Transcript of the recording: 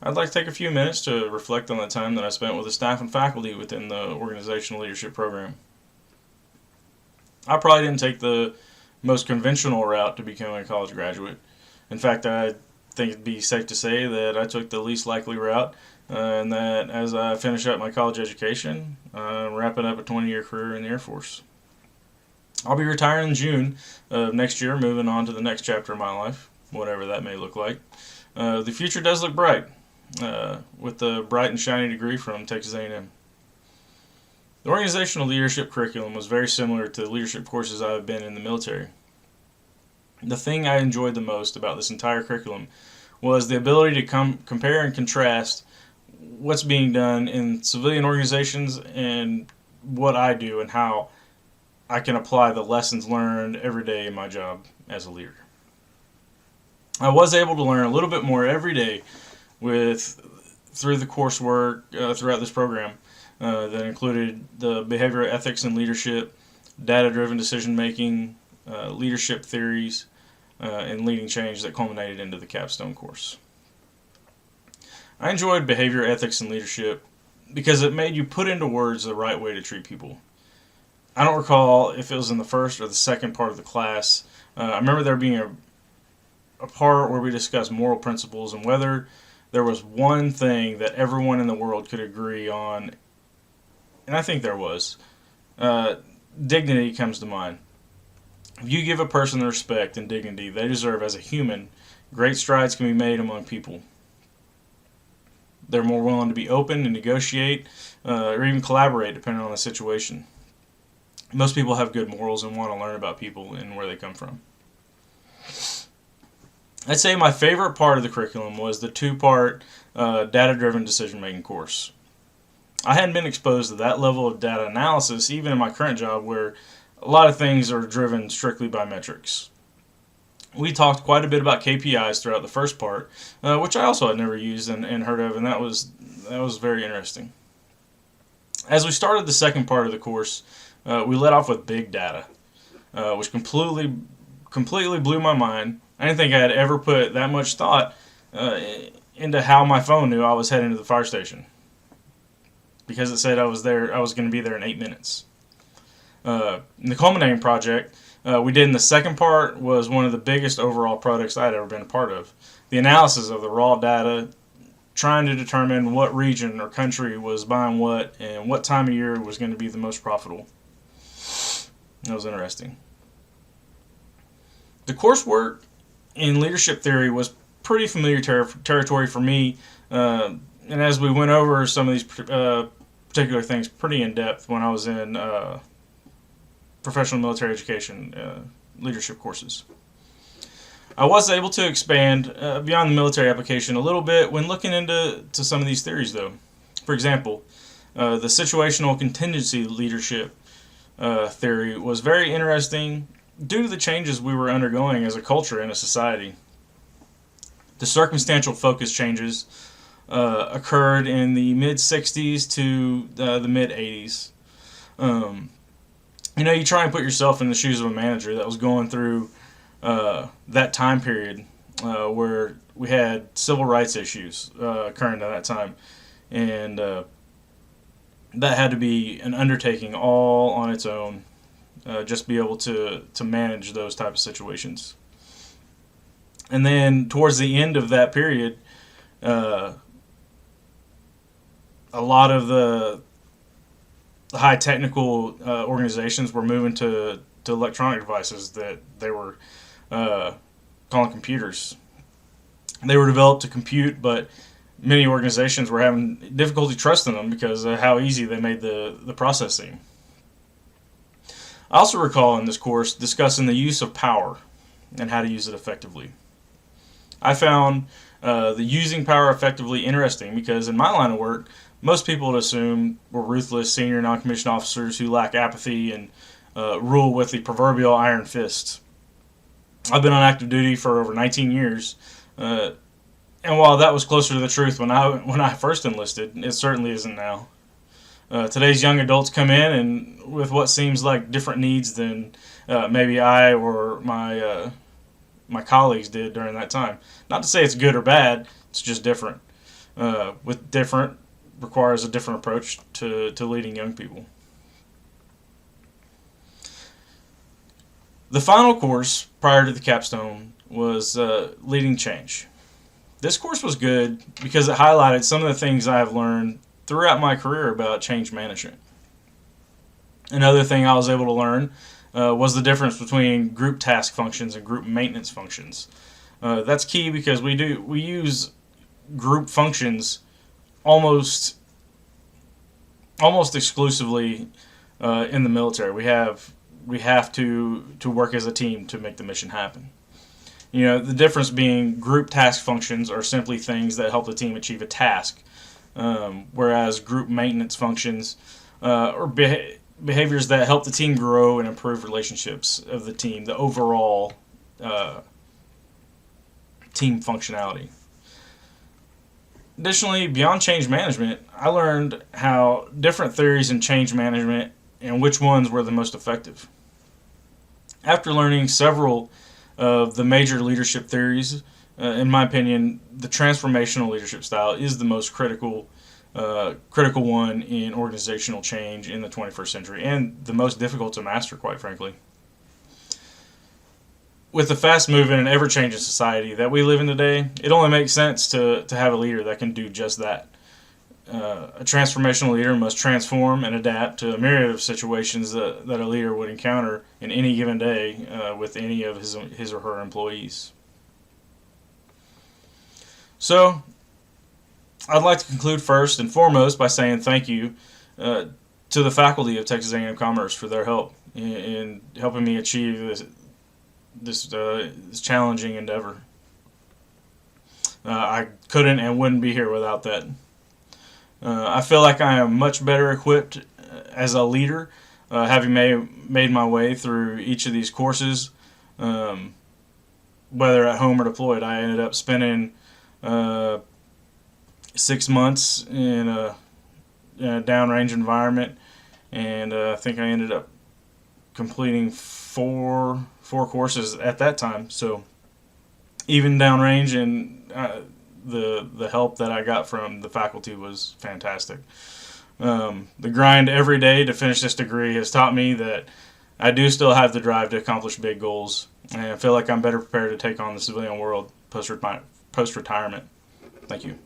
I'd like to take a few minutes to reflect on the time that I spent with the staff and faculty within the organizational leadership program. I probably didn't take the most conventional route to becoming a college graduate. In fact, I think it'd be safe to say that I took the least likely route, and that as I finish up my college education, I'm wrapping up a 20-year career in the Air Force. I'll be retiring in June of next year, moving on to the next chapter of my life, whatever that may look like. The future does look bright, with a bright and shiny degree from Texas A&M. The organizational leadership curriculum was very similar to the leadership courses I have been in the military. The thing I enjoyed the most about this entire curriculum was the ability to compare and contrast what's being done in civilian organizations and what I do and how I can apply the lessons learned every day in my job as a leader. I was able to learn a little bit more every day through the coursework throughout this program that included the behavioral ethics and leadership, data-driven decision-making, leadership theories, and leading change that culminated into the capstone course. I enjoyed behavior ethics and leadership because it made you put into words the right way to treat people. I don't recall if it was in the first or the second part of the class. I remember there being a part where we discussed moral principles and whether there was one thing that everyone in the world could agree on, and I think there was. Dignity comes to mind. If you give a person the respect and dignity they deserve as a human, great strides can be made among people. They're more willing to be open and negotiate, or even collaborate depending on the situation. Most people have good morals and want to learn about people and where they come from. I'd say my favorite part of the curriculum was the two-part data-driven decision-making course. I hadn't been exposed to that level of data analysis even in my current job where a lot of things are driven strictly by metrics. We talked quite a bit about KPIs throughout the first part, which I also had never used and heard of, and that was very interesting. As we started the second part of the course, we led off with big data, which completely blew my mind. I didn't think I had ever put that much thought into how my phone knew I was heading to the fire station, because it said I was going to be there in 8 minutes. The culminating project we did in the second part was one of the biggest overall projects I'd ever been a part of. The analysis of the raw data, trying to determine what region or country was buying what and what time of year was going to be the most profitable. That was interesting. The coursework in leadership theory was pretty familiar territory for me, and as we went over some of these particular things pretty in depth when I was in professional military education leadership courses. I was able to expand beyond the military application a little bit when looking into some of these theories, though. For example, the situational contingency leadership theory was very interesting due to the changes we were undergoing as a culture and a society. The circumstantial focus changes occurred in the mid-60s to the mid-80s. You try and put yourself in the shoes of a manager that was going through that time period where we had civil rights issues occurring at that time, and that had to be an undertaking all on its own, just be able to manage those type of situations. And then towards the end of that period, a lot of the high technical organizations were moving to electronic devices that they were calling computers. They were developed to compute, but many organizations were having difficulty trusting them because of how easy they made the process seem. I also recall in this course discussing the use of power and how to use it effectively. I found the using power effectively interesting because in my line of work, most people would assume we're ruthless senior non-commissioned officers who lack apathy and rule with the proverbial iron fist. I've been on active duty for over 19 years, and while that was closer to the truth when I first enlisted, it certainly isn't now. Today's young adults come in and with what seems like different needs than maybe I or my colleagues did during that time. Not to say it's good or bad, it's just different. requires a different approach to leading young people. The final course prior to the capstone was leading change. This course was good because it highlighted some of the things I have learned throughout my career about change management. Another thing I was able to learn was the difference between group task functions and group maintenance functions. That's key because we use group functions almost exclusively in the military. We have to work as a team to make the mission happen. You know, the difference being group task functions are simply things that help the team achieve a task, whereas group maintenance functions are behaviors that help the team grow and improve relationships of the team, the overall team functionality. Additionally, beyond change management, I learned how different theories in change management and which ones were the most effective. After learning several of the major leadership theories, in my opinion, the transformational leadership style is the most critical one in organizational change in the 21st century, and the most difficult to master, quite frankly. With the fast-moving and ever-changing society that we live in today, it only makes sense to have a leader that can do just that. A transformational leader must transform and adapt to a myriad of situations that a leader would encounter in any given day with any of his or her employees. So, I'd like to conclude first and foremost by saying thank you to the faculty of Texas A&M-Commerce for their help in helping me achieve this challenging endeavor. I couldn't and wouldn't be here without that. I feel like I am much better equipped as a leader, having made my way through each of these courses, whether at home or deployed. I ended up spending 6 months in a downrange environment, and I think I ended up completing four courses at that time. So even downrange, and the help that I got from the faculty was fantastic. The grind every day to finish this degree has taught me that I do still have the drive to accomplish big goals, and I feel like I'm better prepared to take on the civilian world post-retirement. Thank you.